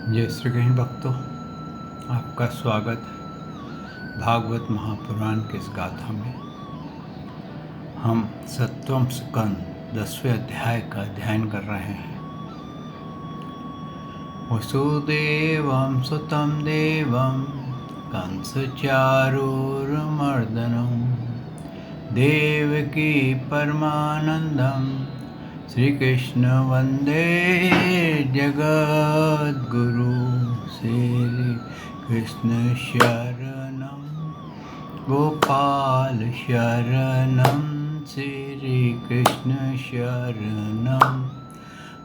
जय श्री कृष्ण भक्तों, आपका स्वागत है भागवत महापुराण के इस गाथा में। हम सप्तम स्कंद 10वें अध्याय का अध्ययन कर रहे हैं। वसुदेवं सुतं देवं कंसचारूरमर्दनं देवकी परमानंदं श्रीकृष्ण वंदे जगद्गुरु। श्री कृष्ण शरणं गोपाल शरणं श्री कृष्ण शरणं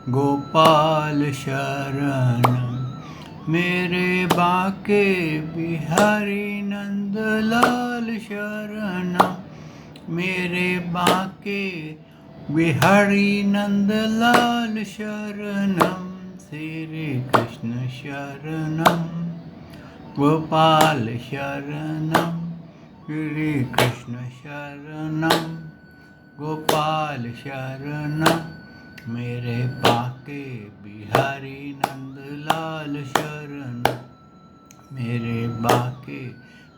गोपाल शरणं मेरे बाके बिहारी नंदलाल शरणं मेरे बाके बिहारी नंदलाल शरणं श्री कृष्ण शरणं गोपाल शरणं श्री कृष्ण शरणं गोपाल शरणं मेरे बाके बिहारी नंदलाल शरणं मेरे बाके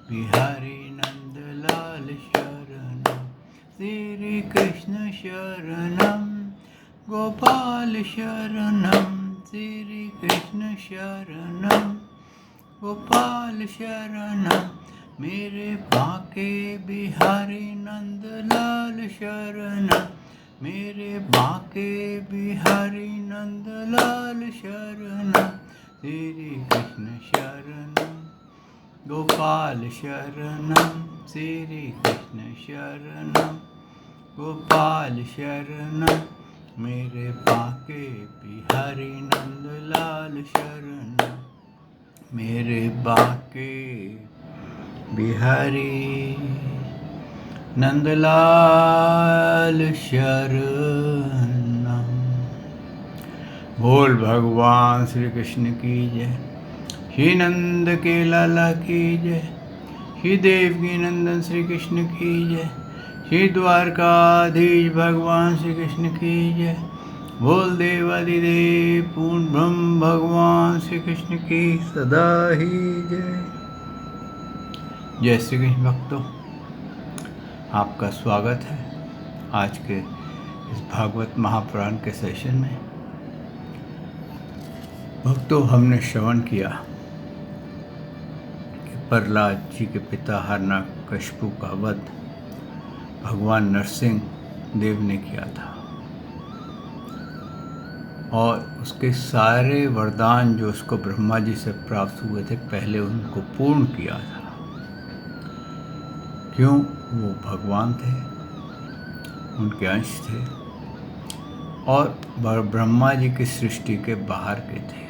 बिहारी नंदलाल शरणं श्री कृष्ण शरणं गोपाल शरणं श्री कृष्ण शरणं गोपाल शरणं मेरे बाके बिहारी नंदलाल शरणं मेरे बाके बिहारी नंदलाल शरणं श्री कृष्ण शरणं गोपाल शरणं श्री कृष्ण शरणं गोपाल शरणं मेरे बाके बिहारी नंदलाल शरणं मेरे बाके बिहारी नंदलाल शरणं। बोल भगवान श्री कृष्ण की जय, श्री नंद के लाला की जय, श्री देवकी नंदन श्री कृष्ण की जय, श्री द्वारकाधीश भगवान श्री कृष्ण की जय। बोल देवादिदेव पूर्ण ब्रह्म भगवान श्री कृष्ण की सदा ही जय। जय श्री कृष्ण भक्तों, आपका स्वागत है आज के इस भागवत महापुराण के सेशन में। भक्तों, हमने श्रवण किया कि प्रहलाद जी के पिता हिरण्यकशिपु का वध भगवान नरसिंह देव ने किया था और उसके सारे वरदान जो उसको ब्रह्मा जी से प्राप्त हुए थे पहले उनको पूर्ण किया था। क्यों? वो भगवान थे, उनके अंश थे और ब्रह्मा जी की सृष्टि के बाहर के थे।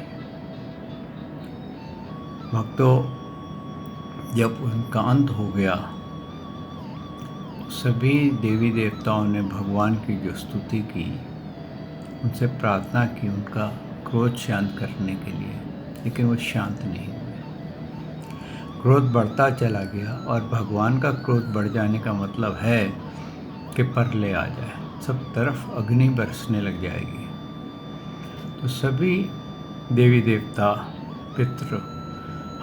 भक्तों, जब उनका अंत हो गया, सभी देवी देवताओं ने भगवान की जो स्तुति की, उनसे प्रार्थना की उनका क्रोध शांत करने के लिए, लेकिन वो शांत नहीं हुए। क्रोध बढ़ता चला गया और भगवान का क्रोध बढ़ जाने का मतलब है कि प्रलय आ जाए, सब तरफ अग्नि बरसने लग जाएगी। तो सभी देवी देवता, पितृ,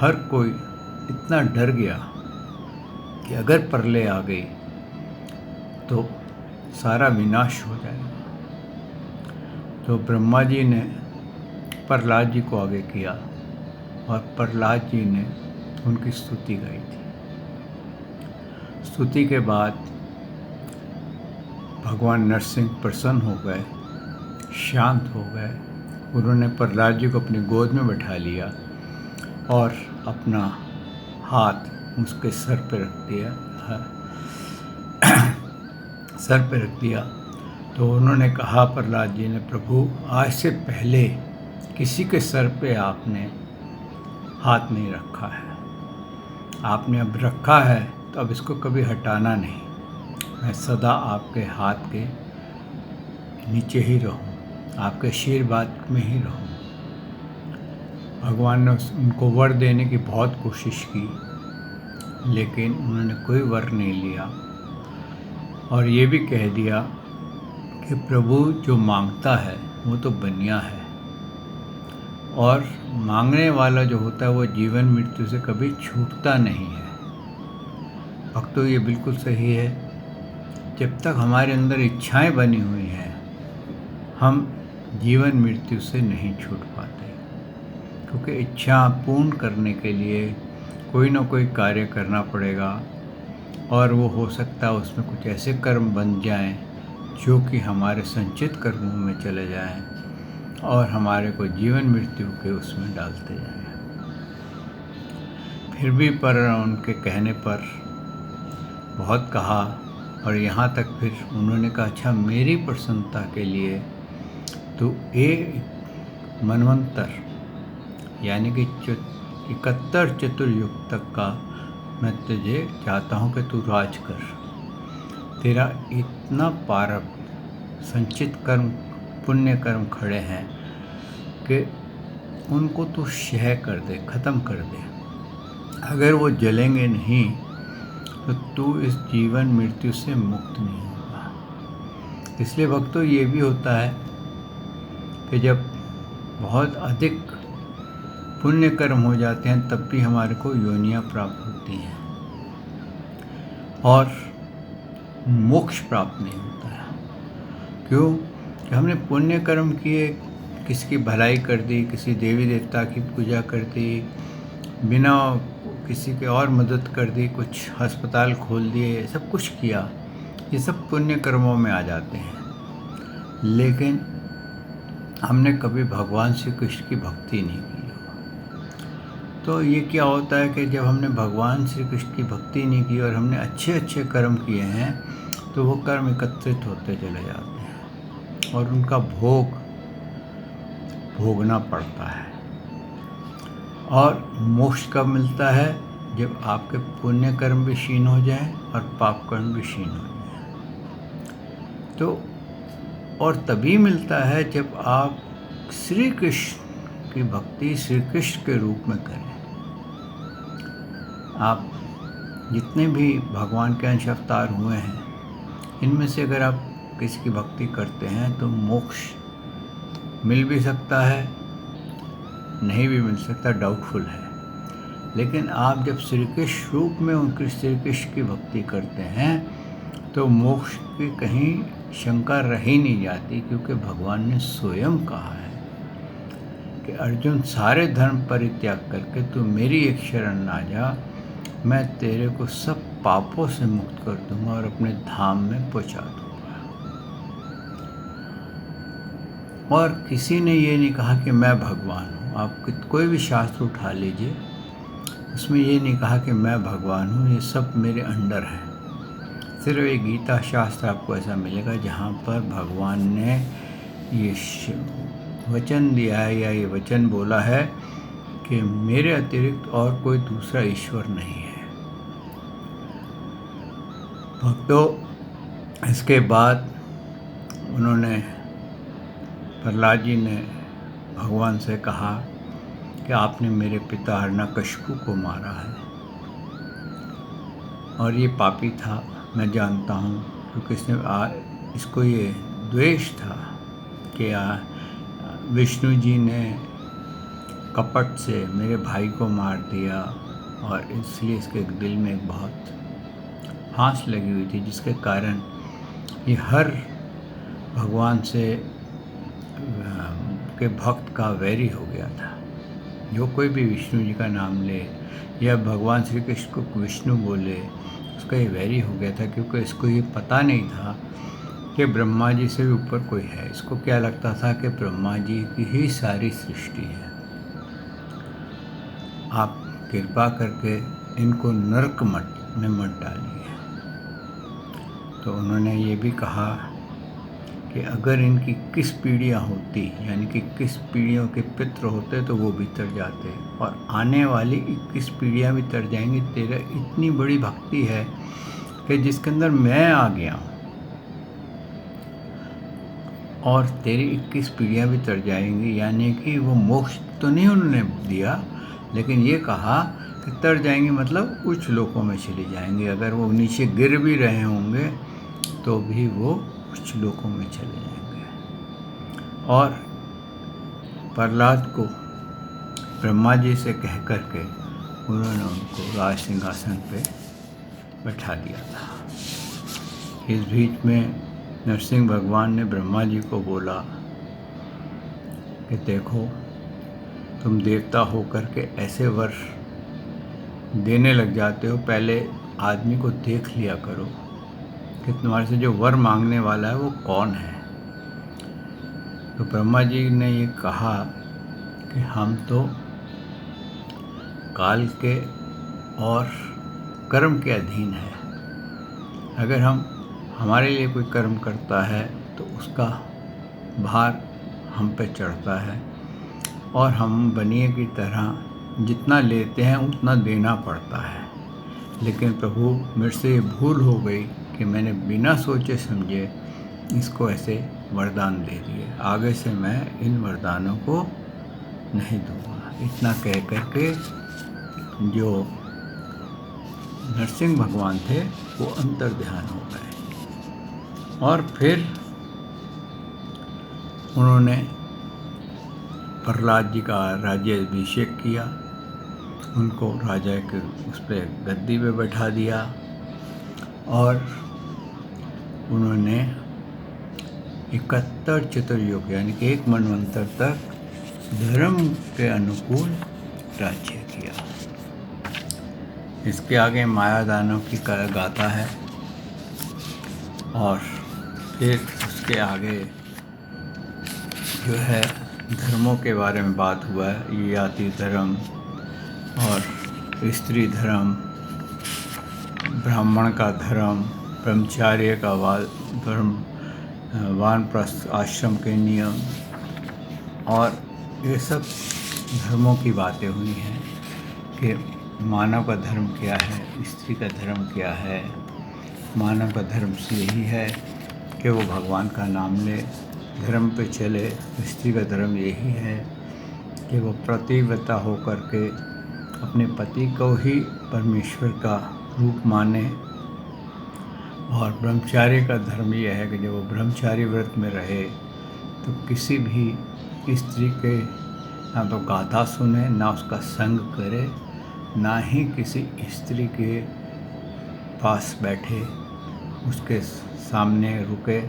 हर कोई इतना डर गया कि अगर प्रलय आ गई तो सारा विनाश हो जाएगा। तो ब्रह्मा जी ने प्रहलाद जी को आगे किया और प्रहलाद जी ने उनकी स्तुति गाई थी। स्तुति के बाद भगवान नरसिंह प्रसन्न हो गए, शांत हो गए। उन्होंने प्रहलाद जी को अपनी गोद में बैठा लिया और अपना हाथ उसके सर पर रख दिया, सर पर रख दिया। तो उन्होंने कहा, प्रहलाद जी ने, प्रभु आज से पहले किसी के सर पे आपने हाथ नहीं रखा है, आपने अब रखा है तो अब इसको कभी हटाना नहीं। मैं सदा आपके हाथ के नीचे ही रहूं, आपके आशीर्वाद में ही रहूं। भगवान ने उनको वर देने की बहुत कोशिश की, लेकिन उन्होंने कोई वर नहीं लिया और ये भी कह दिया कि प्रभु जो मांगता है वो तो बनिया है, और मांगने वाला जो होता है वो जीवन मृत्यु से कभी छूटता नहीं है। भक्तों, ये बिल्कुल सही है। जब तक हमारे अंदर इच्छाएं बनी हुई हैं, हम जीवन मृत्यु से नहीं छूट पाते, क्योंकि इच्छा पूर्ण करने के लिए कोई ना कोई कार्य करना पड़ेगा, और वो हो सकता है उसमें कुछ ऐसे कर्म बन जाएं जो कि हमारे संचित कर्मों में चले जाएं और हमारे को जीवन मृत्यु के उसमें डालते जाएं। फिर भी पर उनके कहने पर बहुत कहा, और यहाँ तक फिर उन्होंने कहा, अच्छा मेरी प्रसन्नता के लिए तो एक मनवंतर यानी कि 71 चतुर्युग तक का मैं तुझे चाहता हूँ कि तू राज कर। तेरा इतना प्रारब्ध संचित कर्म पुण्य कर्म खड़े हैं कि उनको तू क्षय कर दे, ख़त्म कर दे। अगर वो जलेंगे नहीं तो तू इस जीवन मृत्यु से मुक्त नहीं होगा। इसलिए भक्तों, ये भी होता है कि जब बहुत अधिक पुण्य कर्म हो जाते हैं तब भी हमारे को योनियाँ प्राप्त होती हैं और मोक्ष प्राप्त नहीं होता है। क्यों? कि हमने पुण्य कर्म किए, किसी की भलाई कर दी, किसी देवी देवता की पूजा कर दी, बिना किसी के और मदद कर दी, कुछ अस्पताल खोल दिए, सब कुछ किया, ये सब पुण्य कर्मों में आ जाते हैं। लेकिन हमने कभी भगवान श्री कृष्ण की भक्ति नहीं की। तो ये क्या होता है कि जब हमने भगवान श्री कृष्ण की भक्ति नहीं की और हमने अच्छे अच्छे कर्म किए हैं तो वो कर्म एकत्रित होते चले जाते हैं और उनका भोग भोगना पड़ता है। और मोक्ष कब मिलता है? जब आपके पुण्य कर्म भी क्षीण हो जाए और पाप कर्म भी क्षीण हो जाए। तो और तभी मिलता है जब आप श्री कृष्ण की भक्ति श्री कृष्ण के रूप में करें। आप जितने भी भगवान के अंश अवतार हुए हैं, इनमें से अगर आप किसी की भक्ति करते हैं तो मोक्ष मिल भी सकता है, नहीं भी मिल सकता, डाउटफुल है। लेकिन आप जब श्री कृष्ण रूप में उनकी श्री कृष्ण की भक्ति करते हैं तो मोक्ष की कहीं शंका रह ही नहीं जाती, क्योंकि भगवान ने स्वयं कहा है कि अर्जुन, सारे धर्म परित्याग करके तू मेरी एक शरण आ जा, मैं तेरे को सब पापों से मुक्त कर दूंगा और अपने धाम में पहुंचा दूंगा। और किसी ने ये नहीं कहा कि मैं भगवान हूँ। आप कोई भी शास्त्र उठा लीजिए, उसमें ये नहीं कहा कि मैं भगवान हूँ, ये सब मेरे अंडर है। सिर्फ एक गीता शास्त्र आपको ऐसा मिलेगा जहाँ पर भगवान ने ये वचन दिया है या ये वचन बोला है कि मेरे अतिरिक्त और कोई दूसरा ईश्वर नहीं है। भक्तों, इसके बाद उन्होंने प्रहलाद जी ने भगवान से कहा कि आपने मेरे पिता हिरण्यकशिपु को मारा है और ये पापी था, मैं जानता हूँ, क्योंकि इसको ये द्वेष था कि विष्णु जी ने कपट से मेरे भाई को मार दिया और इसलिए इसके दिल में एक बहुत फांस लगी हुई थी, जिसके कारण ये हर भगवान से के भक्त का वैरी हो गया था। जो कोई भी विष्णु जी का नाम ले या भगवान श्री कृष्ण को विष्णु बोले, उसका ये वैरी हो गया था, क्योंकि इसको ये पता नहीं था कि ब्रह्मा जी से भी ऊपर कोई है। इसको क्या लगता था कि ब्रह्मा जी की ही सारी सृष्टि है। आप कृपा करके इनको नरक में मत डालिए। तो उन्होंने ये भी कहा कि अगर इनकी 21 पीढ़ियाँ होती, यानी कि 21 पीढ़ियों के पितृ होते तो वो भी तर जाते, और आने वाली 21 पीढ़ियाँ भी तर जाएंगी। तेरा इतनी बड़ी भक्ति है कि जिसके अंदर मैं आ गया हूँ, और तेरी 21 पीढ़ियाँ भी तर जाएंगी। यानी कि वो मोक्ष तो नहीं उन्होंने दिया, लेकिन ये कहा कि तर जाएंगी मतलब उच्च लोकों में चली जाएंगी। अगर वो नीचे गिर भी रहे होंगे तो भी वो उच्च लोकों में चले जाएंगे। और प्रहलाद को ब्रह्मा जी से कह कर के उन्होंने उनको राज सिंहासन पे बैठा दिया था। इस बीच में नरसिंह भगवान ने ब्रह्मा जी को बोला कि देखो, तुम देवता होकर के ऐसे वर देने लग जाते हो, पहले आदमी को देख लिया करो कि तुम्हारे से जो वर मांगने वाला है वो कौन है। तो ब्रह्मा जी ने ये कहा कि हम तो काल के और कर्म के अधीन है। अगर हमारे लिए कोई कर्म करता है तो उसका भार हम पे चढ़ता है और हम बनिए की तरह जितना लेते हैं उतना देना पड़ता है। लेकिन प्रभु, मेरे से ये भूल हो गई कि मैंने बिना सोचे समझे इसको ऐसे वरदान दे दिए। आगे से मैं इन वरदानों को नहीं दूंगा। इतना कह करके जो नरसिंह भगवान थे वो अंतर ध्यान हो गए और फिर उन्होंने प्रहलाद जी का राज्याभिषेक किया। उनको राजा के उस पर गद्दी पे बैठा दिया और उन्होंने 71 चतुर्युग यानी कि 1 मनवंतर तक धर्म के अनुकूल राज्य किया। इसके आगे माया दानव की गाथा है और फिर उसके आगे जो है धर्मों के बारे में बात हुआ है। याति धर्म और स्त्री धर्म, ब्राह्मण का धर्म, ब्रह्मचार्य का धर्म, वानप्रस्थ आश्रम के नियम और ये सब धर्मों की बातें हुई हैं कि मानव का धर्म क्या है, स्त्री का धर्म क्या है। मानव का धर्म यही है कि वो भगवान का नाम ले, धर्म पे चले। स्त्री का धर्म यही है कि वो प्रतिव्रता होकर के अपने पति को ही परमेश्वर का रूप माने। और ब्रह्मचार्य का धर्म यह है कि जब वो ब्रह्मचारी व्रत में रहे तो किसी भी स्त्री के ना तो गाथा सुने, ना उसका संग करे, ना ही किसी स्त्री के पास बैठे, उसके सामने रुके।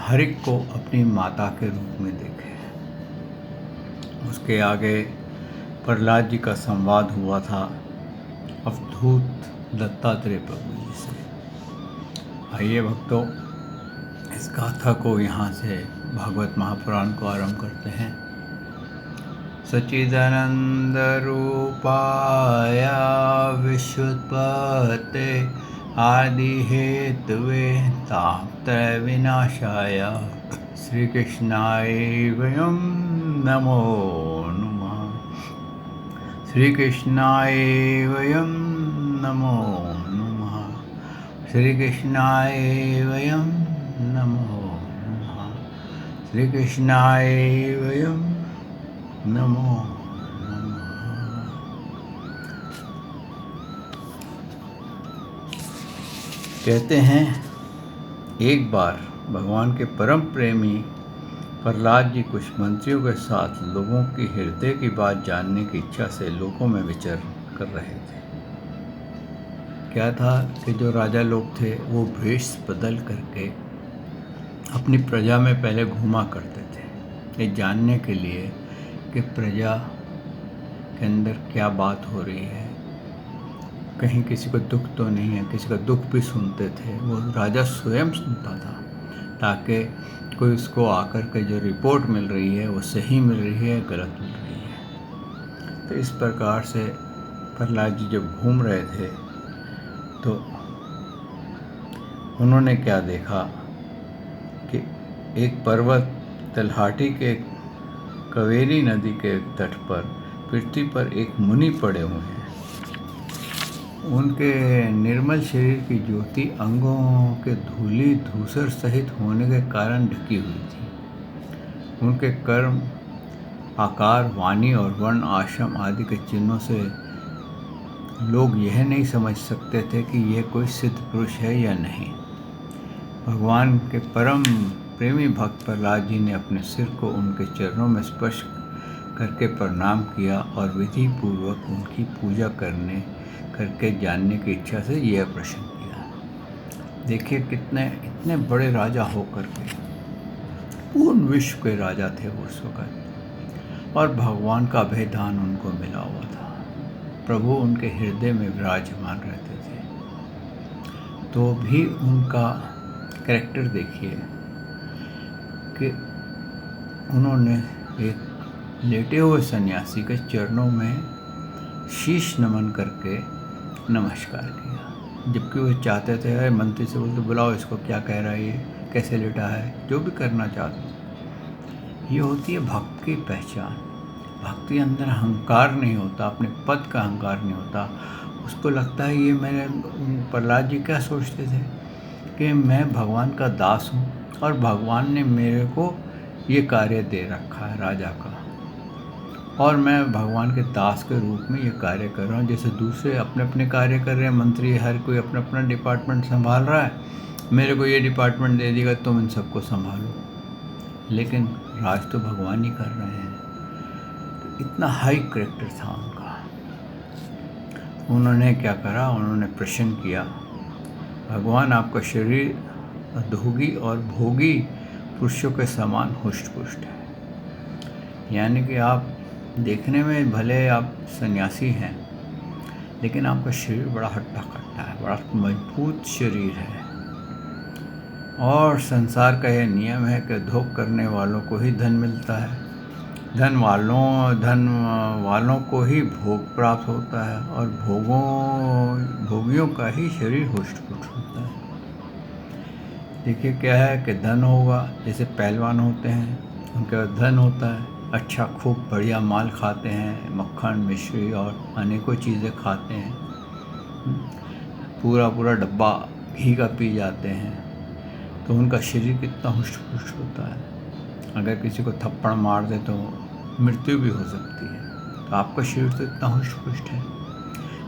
हर एक को अपनी माता के रूप में देखे। उसके आगे प्रहलाद जी का संवाद हुआ था अवधूत दत्तात्रेय प्रभु जी से। आइए भक्तों, इस गाथा को यहाँ से भागवत महापुराण को आरंभ करते हैं। सच्चिदानंद रूपाय विश्वोत्पत्ते आदि हेतवे तापत्रय विनाशाय श्री कृष्णाय वयं नमो नमः। श्री कृष्णाय वयं नमो नमः। श्री कृष्णाय वयं नमो नमः। श्री कृष्णाय वयं नमो नमः। कहते हैं एक बार भगवान के परम प्रेमी प्रहलाद जी कुछ मंत्रियों के साथ लोगों की हृदय की बात जानने की इच्छा से लोकों में विचर कर रहे थे। क्या था कि जो राजा लोग थे वो वेश बदल करके अपनी प्रजा में पहले घूमा करते थे, ये जानने के लिए कि प्रजा के अंदर क्या बात हो रही है, कहीं किसी को दुख तो नहीं है। किसी का दुख भी सुनते थे, वो राजा स्वयं सुनता था, ताकि कोई उसको आकर के जो रिपोर्ट मिल रही है वो सही मिल रही है, गलत मिल रही है। तो इस प्रकार से प्रहलाद जी जब घूम रहे थे तो उन्होंने क्या देखा कि एक पर्वत तलहाटी के कावेरी नदी के तट पर पृथ्वी पर एक मुनि पड़े हुए हैं। उनके निर्मल शरीर की ज्योति अंगों के धूली धूसर सहित होने के कारण ढकी हुई थी। उनके कर्म, आकार, वाणी और वर्ण, आश्रम आदि के चिन्हों से लोग यह नहीं समझ सकते थे कि यह कोई सिद्ध पुरुष है या नहीं। भगवान के परम प्रेमी भक्त प्रहलाद जी ने अपने सिर को उनके चरणों में स्पर्श करके प्रणाम किया और विधि पूर्वक उनकी पूजा करके जानने की इच्छा से यह प्रश्न किया। देखिए इतने बड़े राजा होकर के, पूर्ण विश्व के राजा थे वो उस वक़्त, और भगवान का अभय दान उनको मिला हुआ था। प्रभु उनके हृदय में विराजमान रहते थे, तो भी उनका कैरेक्टर देखिए कि उन्होंने एक लेटे हुए सन्यासी के चरणों में शीश नमन करके नमस्कार किया, जबकि वो चाहते थे, अरे मंत्री से बोलते बुलाओ इसको, क्या कह रहा है ये, कैसे लेटा है, जो भी करना चाहते हो। ये होती है भक्त की पहचान। भक्ति के अंदर अहंकार नहीं होता, अपने पद का अहंकार नहीं होता। उसको लगता है ये मैंने, प्रहलाद जी क्या सोचते थे कि मैं भगवान का दास हूँ और भगवान ने मेरे को ये कार्य दे रखा है राजा का, और मैं भगवान के दास के रूप में ये कार्य कर रहा हूँ। जैसे दूसरे अपने अपने कार्य कर रहे हैं, मंत्री हर कोई अपना अपना डिपार्टमेंट संभाल रहा है, मेरे को ये डिपार्टमेंट दे देगा तुम इन सबको संभालो, लेकिन राज तो भगवान ही कर रहे हैं। तो इतना हाई कैरेक्टर था उनका। उन्होंने क्या करा, उन्होंने प्रश्न किया, भगवान आपका शरीर धोगी और भोगी पुरुषों के समान हुष्ट पुष्ट है, यानी कि आप देखने में भले आप सन्यासी हैं, लेकिन आपका शरीर बड़ा हट्टा कट्टा है, बड़ा मजबूत शरीर है। और संसार का यह नियम है कि धोख करने वालों को ही धन मिलता है, धन वालों को ही भोग प्राप्त होता है, और भोगियों का ही शरीर हुष्ट पुष्ट होता है। देखिए क्या है कि धन होगा, जैसे पहलवान होते हैं उनके पास धन होता है, अच्छा खूब बढ़िया माल खाते हैं, मक्खन मिश्री और अनेकों चीज़ें खाते हैं, पूरा डब्बा घी का पी जाते हैं, तो उनका शरीर कितना हुष्ट पुष्ट होता है। अगर किसी को थप्पड़ मार दे तो मृत्यु भी हो सकती है। तो आपका शरीर तो इतना हुष्ट पुष्ट है,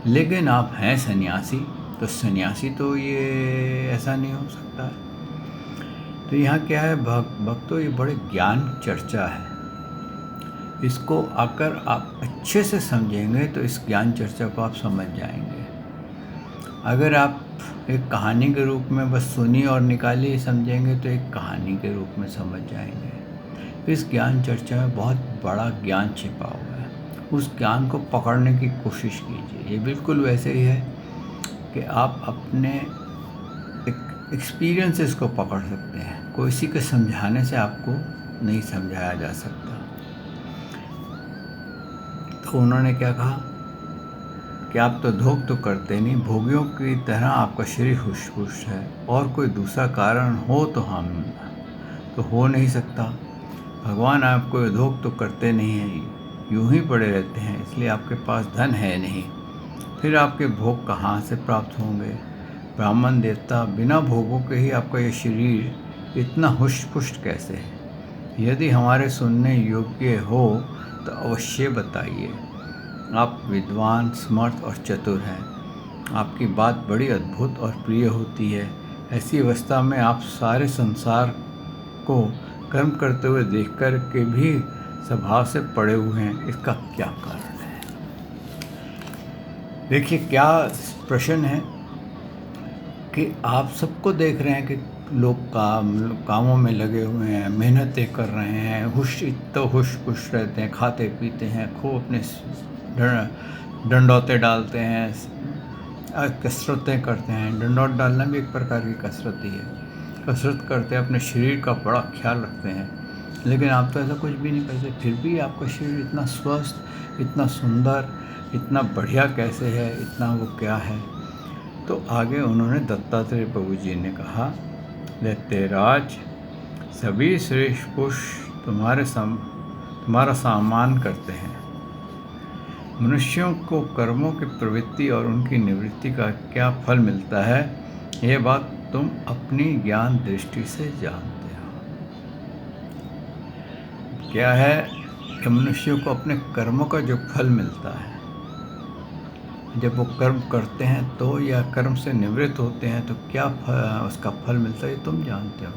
लेकिन आप हैं सन्यासी, तो सन्यासी तो ये ऐसा नहीं हो सकता है। तो यहाँ क्या है, भक्तों ये बड़े ज्ञान चर्चा है। इसको अगर आप अच्छे से समझेंगे तो इस ज्ञान चर्चा को आप समझ जाएंगे। अगर आप एक कहानी के रूप में बस सुनी और निकाली समझेंगे तो एक कहानी के रूप में समझ जाएंगे। इस ज्ञान चर्चा में बहुत बड़ा ज्ञान छिपा हुआ है, उस ज्ञान को पकड़ने की कोशिश कीजिए। ये बिल्कुल वैसे ही है कि आप अपने एक्सपीरियंसेस को पकड़ सकते हैं, किसी के समझाने से आपको नहीं समझाया जा सकता। तो उन्होंने क्या कहा कि आप तो धोख तो करते नहीं, भोगियों की तरह आपका शरीर हुष्ट पुष्ट है, और कोई दूसरा कारण हो तो हम तो हो नहीं सकता। भगवान आपको धोख तो करते नहीं हैं, यूं ही पड़े रहते हैं, इसलिए आपके पास धन है नहीं, फिर आपके भोग कहाँ से प्राप्त होंगे। ब्राह्मण देवता बिना भोगों के ही आपका ये शरीर इतना हुष्ट पुष्ट कैसे है? यदि हमारे सुनने योग्य हो तो अवश्य बताइए। आप विद्वान, समर्थ और चतुर हैं, आपकी बात बड़ी अद्भुत और प्रिय होती है। ऐसी अवस्था में आप सारे संसार को कर्म करते हुए देखकर के भी स्वभाव से पड़े हुए हैं, इसका क्या कारण है? देखिए क्या प्रश्न है कि आप सबको देख रहे हैं कि लोग कामों में लगे हुए हैं, मेहनतें कर रहे हैं, हुष्ट पुष्ट रहते हैं, खाते पीते हैं, खूब अपने डंडौते डालते हैं, कसरतें करते हैं। डंडौत डालना भी एक प्रकार की कसरत ही है। कसरत करते हैं, अपने शरीर का बड़ा ख्याल रखते हैं, लेकिन आप तो ऐसा कुछ भी नहीं करते, फिर भी आपका शरीर इतना स्वस्थ, इतना सुंदर, इतना बढ़िया कैसे है, इतना वो क्या है? तो आगे उन्होंने दत्तात्रेय प्रभु जी ने कहा, दैत्यराज, सभी श्रेष्ठ पुरुष तुम्हारा सम्मान करते हैं। मनुष्यों को कर्मों की प्रवृत्ति और उनकी निवृत्ति का क्या फल मिलता है, यह बात तुम अपनी ज्ञान दृष्टि से जानते हो। क्या है कि मनुष्यों को अपने कर्मों का जो फल मिलता है, जब वो कर्म करते हैं तो, या कर्म से निवृत्त होते हैं तो क्या उसका फल मिलता है, ये तुम जानते हो।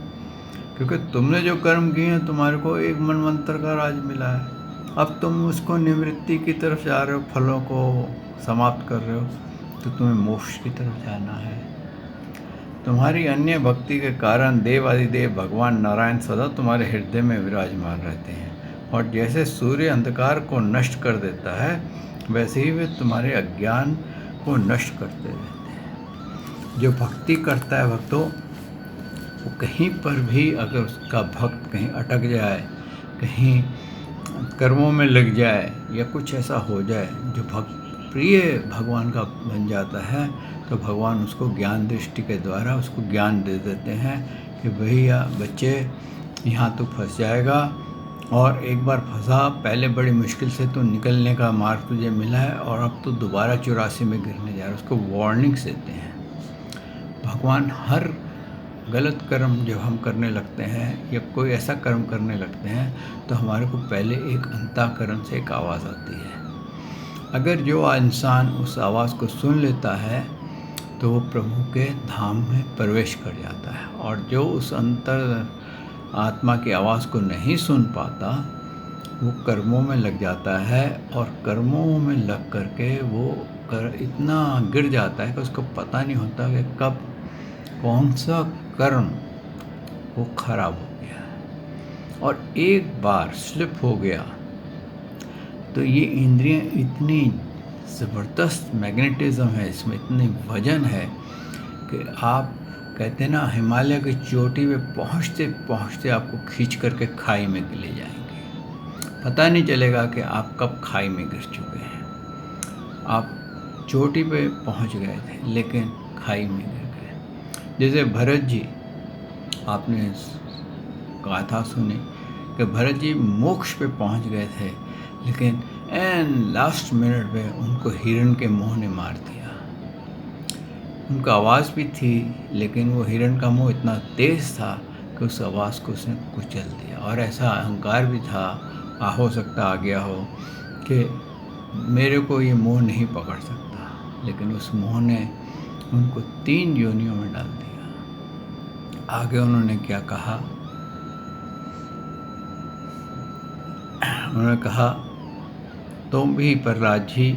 क्योंकि तुमने जो कर्म किए हैं, तुम्हारे को एक मनवंतर का राज मिला है, अब तुम उसको निवृत्ति की तरफ जा रहे हो, फलों को समाप्त कर रहे हो, तो तुम्हें मोक्ष की तरफ जाना है। तुम्हारी अन्य भक्ति के कारण देवादिदेव भगवान नारायण सदा तुम्हारे हृदय में विराजमान रहते हैं, और जैसे सूर्य अंधकार को नष्ट कर देता है, वैसे ही वे तुम्हारे अज्ञान को नष्ट करते रहते हैं। जो भक्ति करता है भक्तों, वो कहीं पर भी अगर उसका भक्त कहीं अटक जाए, कहीं कर्मों में लग जाए, या कुछ ऐसा हो जाए जो प्रिय भगवान का बन जाता है, तो भगवान उसको ज्ञान दृष्टि के द्वारा उसको ज्ञान दे देते हैं कि भैया बच्चे, यहाँ तो फंस जाएगा, और एक बार फंसा, पहले बड़ी मुश्किल से तो निकलने का मार्ग तुझे मिला है, और अब तो दोबारा 84 में गिरने जा रहा है। उसको वार्निंग्स देते हैं भगवान। हर गलत कर्म जब हम करने लगते हैं या कोई ऐसा कर्म करने लगते हैं, तो हमारे को पहले एक अंतःकरण से एक आवाज़ आती है। अगर जो इंसान उस आवाज़ को सुन लेता है, तो वो प्रभु के धाम में प्रवेश कर जाता है, और जो उस अंतर आत्मा की आवाज़ को नहीं सुन पाता, वो कर्मों में लग जाता है, और कर्मों में लग करके वो इतना गिर जाता है कि उसको पता नहीं होता कि कब कौन सा कर्म वो खराब हो गया, और एक बार स्लिप हो गया तो ये इंद्रियां इतनी ज़बरदस्त मैग्नेटिज्म है, इसमें इतनी वजन है कि आप कहते हैं ना, हिमालय की चोटी पे पहुँचते पहुँचते आपको खींच करके खाई में ले जाएंगे। पता नहीं चलेगा कि आप कब खाई में गिर चुके हैं। आप चोटी पे पहुँच गए थे, लेकिन खाई में गिर गए। जैसे भरत जी, आपने गाथा सुनी कि भरत जी मोक्ष पे पहुँच गए थे, लेकिन एंड लास्ट मिनट में उनको हिरण के मोह ने मार दिया। उनका आवाज़ भी थी, लेकिन वो हिरण का मोह इतना तेज़ था कि उस आवाज़ को उसने कुचल दिया। और ऐसा अहंकार भी था, हो सकता आ गया हो कि मेरे को ये मोह नहीं पकड़ सकता, लेकिन उस मोह ने उनको 3 योनियों में डाल दिया। आगे उन्होंने क्या कहा? उन्होंने कहा, तुम भी प्रहलाद जी,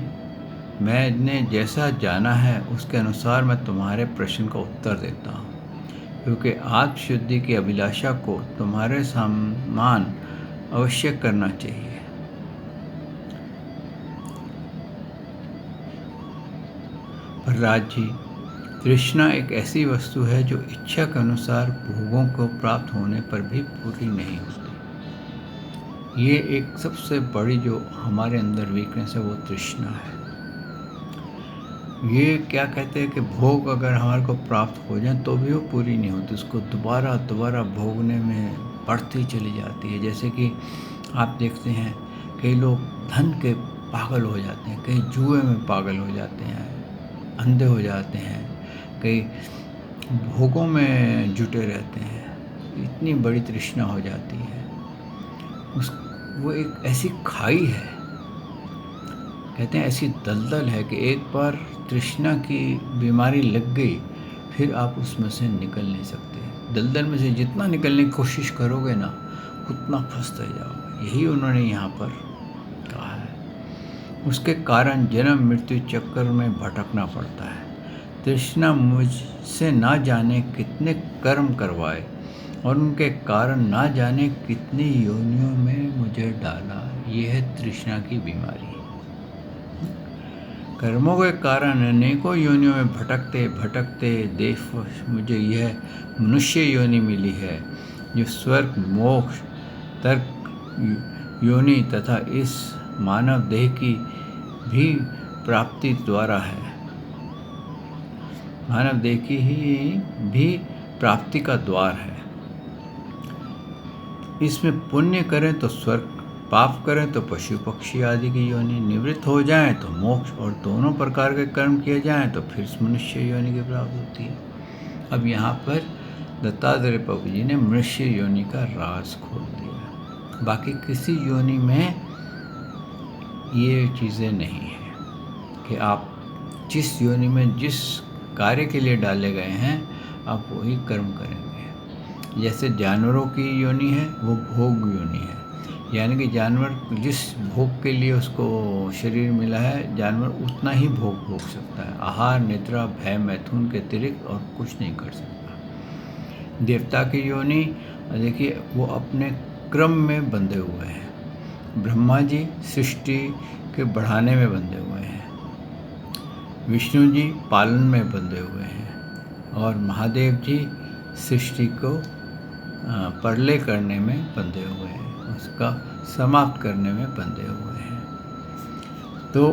मैंने जैसा जाना है उसके अनुसार मैं तुम्हारे प्रश्न का उत्तर देता हूँ, क्योंकि आत्मशुद्धि की अभिलाषा को तुम्हारे सम्मान अवश्य करना चाहिए। प्रहलाद जी, तृष्णा एक ऐसी वस्तु है जो इच्छा के अनुसार भोगों को प्राप्त होने पर भी पूरी नहीं होती। ये एक सबसे बड़ी जो हमारे अंदर वीकनेस है, वो तृष्णा है। ये क्या कहते हैं कि भोग अगर हमारे को प्राप्त हो जाए तो भी वो पूरी नहीं होती, उसको दोबारा दोबारा भोगने में बढ़ती चली जाती है। जैसे कि आप देखते हैं कई लोग धन के पागल हो जाते हैं, कई जुए में पागल हो जाते हैं, अंधे हो जाते हैं, कई भोगों में जुटे रहते हैं, इतनी बड़ी तृष्णा हो जाती है। वो एक ऐसी खाई है, कहते हैं ऐसी दलदल है कि एक बार तृष्णा की बीमारी लग गई, फिर आप उसमें से निकल नहीं सकते। दलदल में से जितना निकलने की कोशिश करोगे ना, उतना फंसते जाओगे। यही उन्होंने यहाँ पर कहा है। उसके कारण जन्म मृत्यु चक्कर में भटकना पड़ता है। तृष्णा मुझसे ना जाने कितने कर्म करवाए, और उनके कारण ना जाने कितनी योनियों में मुझे डाला। ये है तृष्णा की बीमारी। कर्मों के कारण अनेकों योनियों में भटकते भटकते देव मुझे यह मनुष्य योनि मिली है, जो स्वर्ग मोक्ष तर्क योनि तथा इस मानव देह की भी प्राप्ति द्वारा है। मानव देह की ही भी प्राप्ति का द्वार है। इसमें पुण्य करें तो स्वर्ग, पाप करें तो पशु पक्षी आदि की योनि, निवृत्त हो जाएं तो मोक्ष, और दोनों प्रकार के कर्म किए जाएं तो फिर मनुष्य योनि की प्राप्ति होती है। अब यहाँ पर दत्तात्रेय प्रभु जी ने मनुष्य योनि का राज खोल दिया। बाकी किसी योनि में ये चीज़ें नहीं है कि आप जिस योनि में जिस कार्य के लिए डाले गए हैं, आप वही कर्म करेंगे। जैसे जानवरों की योनि है, वो भोग योनि है, यानी कि जानवर जिस भोग के लिए उसको शरीर मिला है, जानवर उतना ही भोग भोग सकता है। आहार, निद्रा, भय, मैथुन के अतिरिक्त और कुछ नहीं कर सकता। देवता की योनि देखिए, वो अपने क्रम में बंधे हुए हैं। ब्रह्मा जी सृष्टि के बढ़ाने में बंधे हुए हैं, विष्णु जी पालन में बंधे हुए हैं, और महादेव जी सृष्टि को प्रलय करने में बंधे हुए हैं, उसका समाप्त करने में बंधे हुए हैं। तो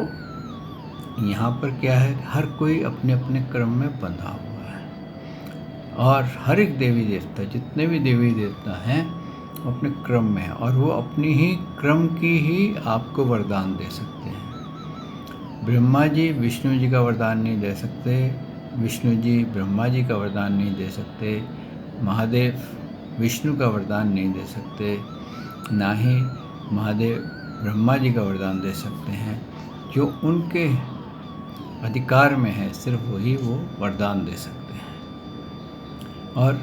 यहाँ पर क्या है, हर कोई अपने अपने क्रम में बंधा हुआ है, और हर एक देवी देवता, जितने भी देवी देवता हैं, अपने क्रम में है, और वो अपनी ही क्रम की ही आपको वरदान दे सकते हैं। ब्रह्मा जी विष्णु जी का वरदान नहीं दे सकते, विष्णु जी ब्रह्मा जी का वरदान नहीं दे सकते, महादेव विष्णु का वरदान नहीं दे सकते, ना ही महादेव ब्रह्मा जी का वरदान दे सकते हैं। जो उनके अधिकार में है, सिर्फ वही वो वरदान दे सकते हैं, और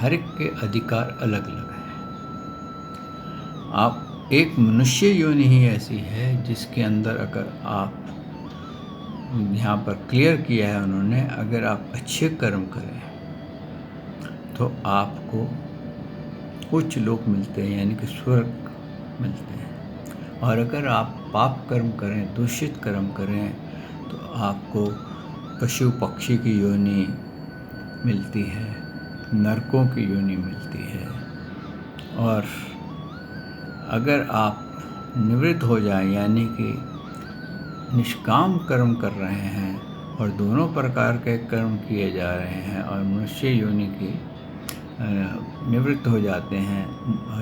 हर एक के अधिकार अलग अलग हैं। आप एक मनुष्य योनि ही ऐसी है जिसके अंदर अगर आप, यहाँ पर क्लियर किया है उन्होंने, अगर आप अच्छे कर्म करें तो आपको उच्च लोक मिलते हैं, यानी कि स्वर्ग मिलते हैं, और अगर आप पाप कर्म करें, दूषित कर्म करें, तो आपको पशु पक्षी की योनि मिलती है, नरकों की योनि मिलती है। और अगर आप निवृत्त हो जाएं, यानी कि निष्काम कर्म कर रहे हैं और दोनों प्रकार के कर्म किए जा रहे हैं और मनुष्य योनि की निवृत्त हो जाते हैं,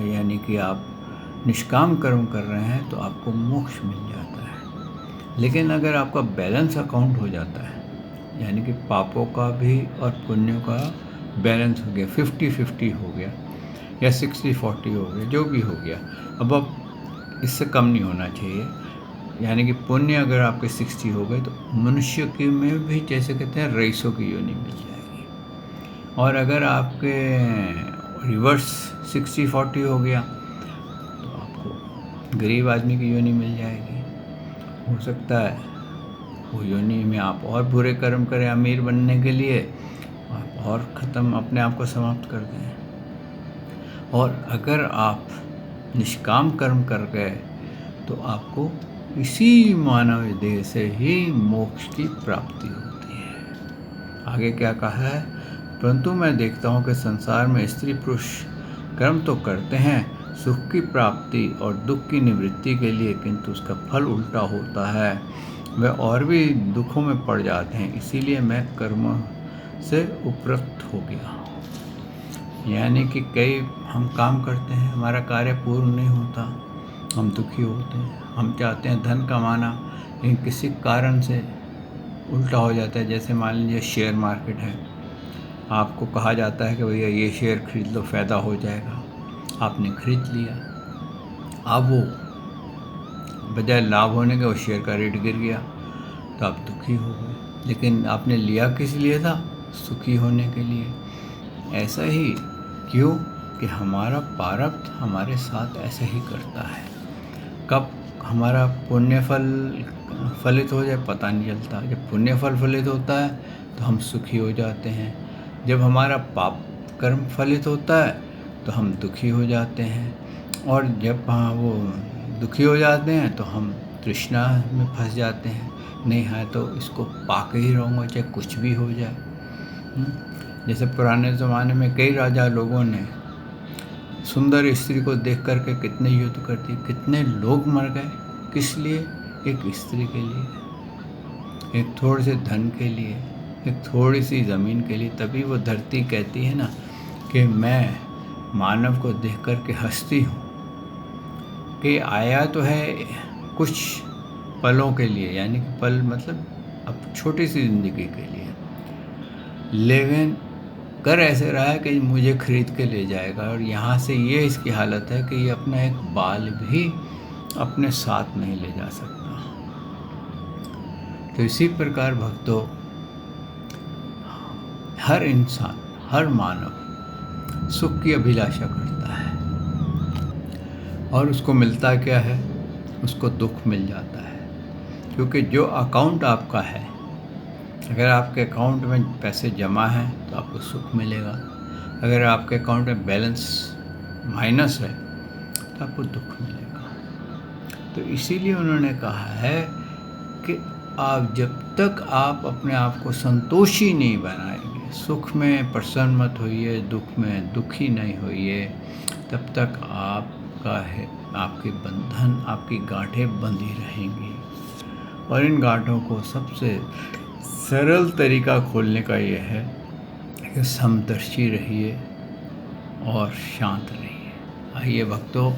यानी कि आप निष्काम कर्म कर रहे हैं, तो आपको मोक्ष मिल जाता है। लेकिन अगर आपका बैलेंस अकाउंट हो जाता है, यानी कि पापों का भी और पुण्यों का बैलेंस हो गया, 50-50 हो गया, या 60-40 हो गया, जो भी हो गया, अब इससे कम नहीं होना चाहिए, यानी कि पुण्य अगर आपके 60 हो गए, तो मनुष्य के में भी, जैसे कहते हैं, रईसों की योनि मिल जाएगी। और अगर आपके रिवर्स 60-40 हो गया, तो आपको गरीब आदमी की योनि मिल जाएगी। हो सकता है वो योनि में आप और बुरे कर्म करें अमीर बनने के लिए, आप और ख़त्म अपने आप को समाप्त कर दें। और अगर आप निष्काम कर्म कर गए, तो आपको इसी मानव देह से ही मोक्ष की प्राप्ति होती है। आगे क्या कहा है, परंतु मैं देखता हूँ कि संसार में स्त्री पुरुष कर्म तो करते हैं सुख की प्राप्ति और दुख की निवृत्ति के लिए, किंतु उसका फल उल्टा होता है, वे और भी दुखों में पड़ जाते हैं। इसीलिए मैं कर्म से उपरक्त हो गया। यानी कि कई हम काम करते हैं, हमारा कार्य पूर्ण नहीं होता, हम दुखी होते हैं, हम चाहते हैं धन कमाना, लेकिन किसी कारण से उल्टा हो जाता है। जैसे मान लीजिए शेयर मार्केट है, आपको कहा जाता है कि भैया ये शेयर खरीद लो, फ़ायदा हो जाएगा, आपने खरीद लिया, अब वो बजाय लाभ होने के वो शेयर का रेट गिर गया, तो आप दुखी हो गए। लेकिन आपने लिया किस लिए था? सुखी होने के लिए। ऐसा ही क्यों कि हमारा प्रारब्ध हमारे साथ ऐसा ही करता है। कब हमारा पुण्य फल फलित हो जाए पता नहीं चलता। जब पुण्य फल फलित होता है तो हम सुखी हो जाते हैं, जब हमारा पाप कर्म फलित होता है तो हम दुखी हो जाते हैं, और जब वो दुखी हो जाते हैं तो हम तृष्णा में फंस जाते हैं, नहीं है तो इसको पाके ही रहूँगा चाहे कुछ भी हो जाए। जैसे पुराने ज़माने में कई राजा लोगों ने सुंदर स्त्री को देख करके कितने युद्ध कर दिए, कितने लोग मर गए, किस लिए? एक स्त्री के लिए, एक थोड़े से धन के लिए, एक थोड़ी सी ज़मीन के लिए। तभी वो धरती कहती है ना कि मैं मानव को देख करके हंसती हूँ, कि आया तो है कुछ पलों के लिए, यानी कि पल मतलब अब छोटी सी ज़िंदगी के लिए, लेकिन कर ऐसे रहा है कि मुझे खरीद के ले जाएगा। और यहाँ से ये इसकी हालत है कि ये अपना एक बाल भी अपने साथ नहीं ले जा सकता। तो इसी प्रकार भक्तों, हर इंसान, हर मानव सुख की अभिलाषा करता है, और उसको मिलता क्या है? उसको दुख मिल जाता है, क्योंकि जो अकाउंट आपका है, अगर आपके अकाउंट में पैसे जमा हैं तो आपको सुख मिलेगा, अगर आपके अकाउंट में बैलेंस माइनस है तो आपको दुख मिलेगा। तो इसीलिए उन्होंने कहा है कि आप जब तक आप अपने आप को संतोषी नहीं बनाएंगे, सुख में प्रसन्न मत होइए, दुख में दुखी नहीं होइए, तब तक आपका है आपके बंधन, आपकी गांठें बंधी रहेंगी। और इन गांठों को सबसे सरल तरीका खोलने का ये है कि समदर्शी रहिए और शांत रहिए। आइए भक्तों,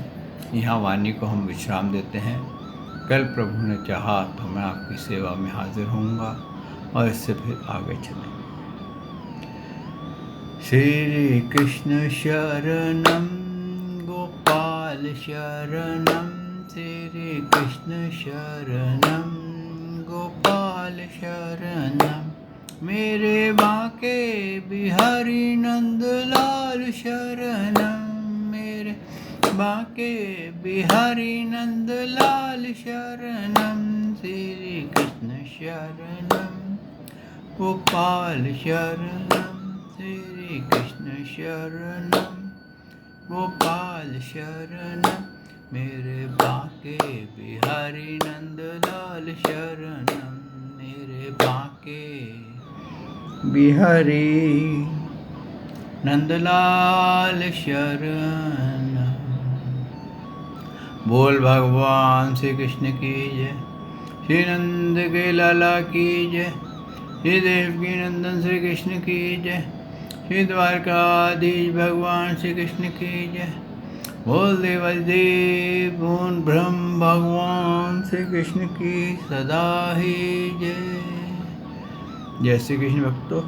यहाँ वाणी को हम विश्राम देते हैं। कल प्रभु ने चाहा तो मैं आपकी सेवा में हाजिर होऊंगा और इससे फिर आगे चलेंगे। श्री कृष्ण शरणम गोपाल शरणम, श्री कृष्ण शरणम गोपाल शरणम, मेरे बांके बिहारी नंदलाल शरणम, मेरे बांके बिहारी नंदलाल शरणम, श्री कृष्ण शरणम गोपाल शरणम, श्री कृष्ण शरणम गोपाल शरणम, मेरे बांके बिहारी नंदलाल शरणम, मेरे बांके बिहारी नंदलाल शरणम। बोल भगवान श्री कृष्ण की जय, श्री नंद के लाला की जय, श्री देवकी नंदन श्री कृष्ण की जय, श्री द्वारकाधीश भगवान श्री कृष्ण की जय। बोल देवाधिदेव पूर्ण ब्रह्म भगवान श्री कृष्ण की सदा ही जय। जय श्री कृष्ण भक्तों।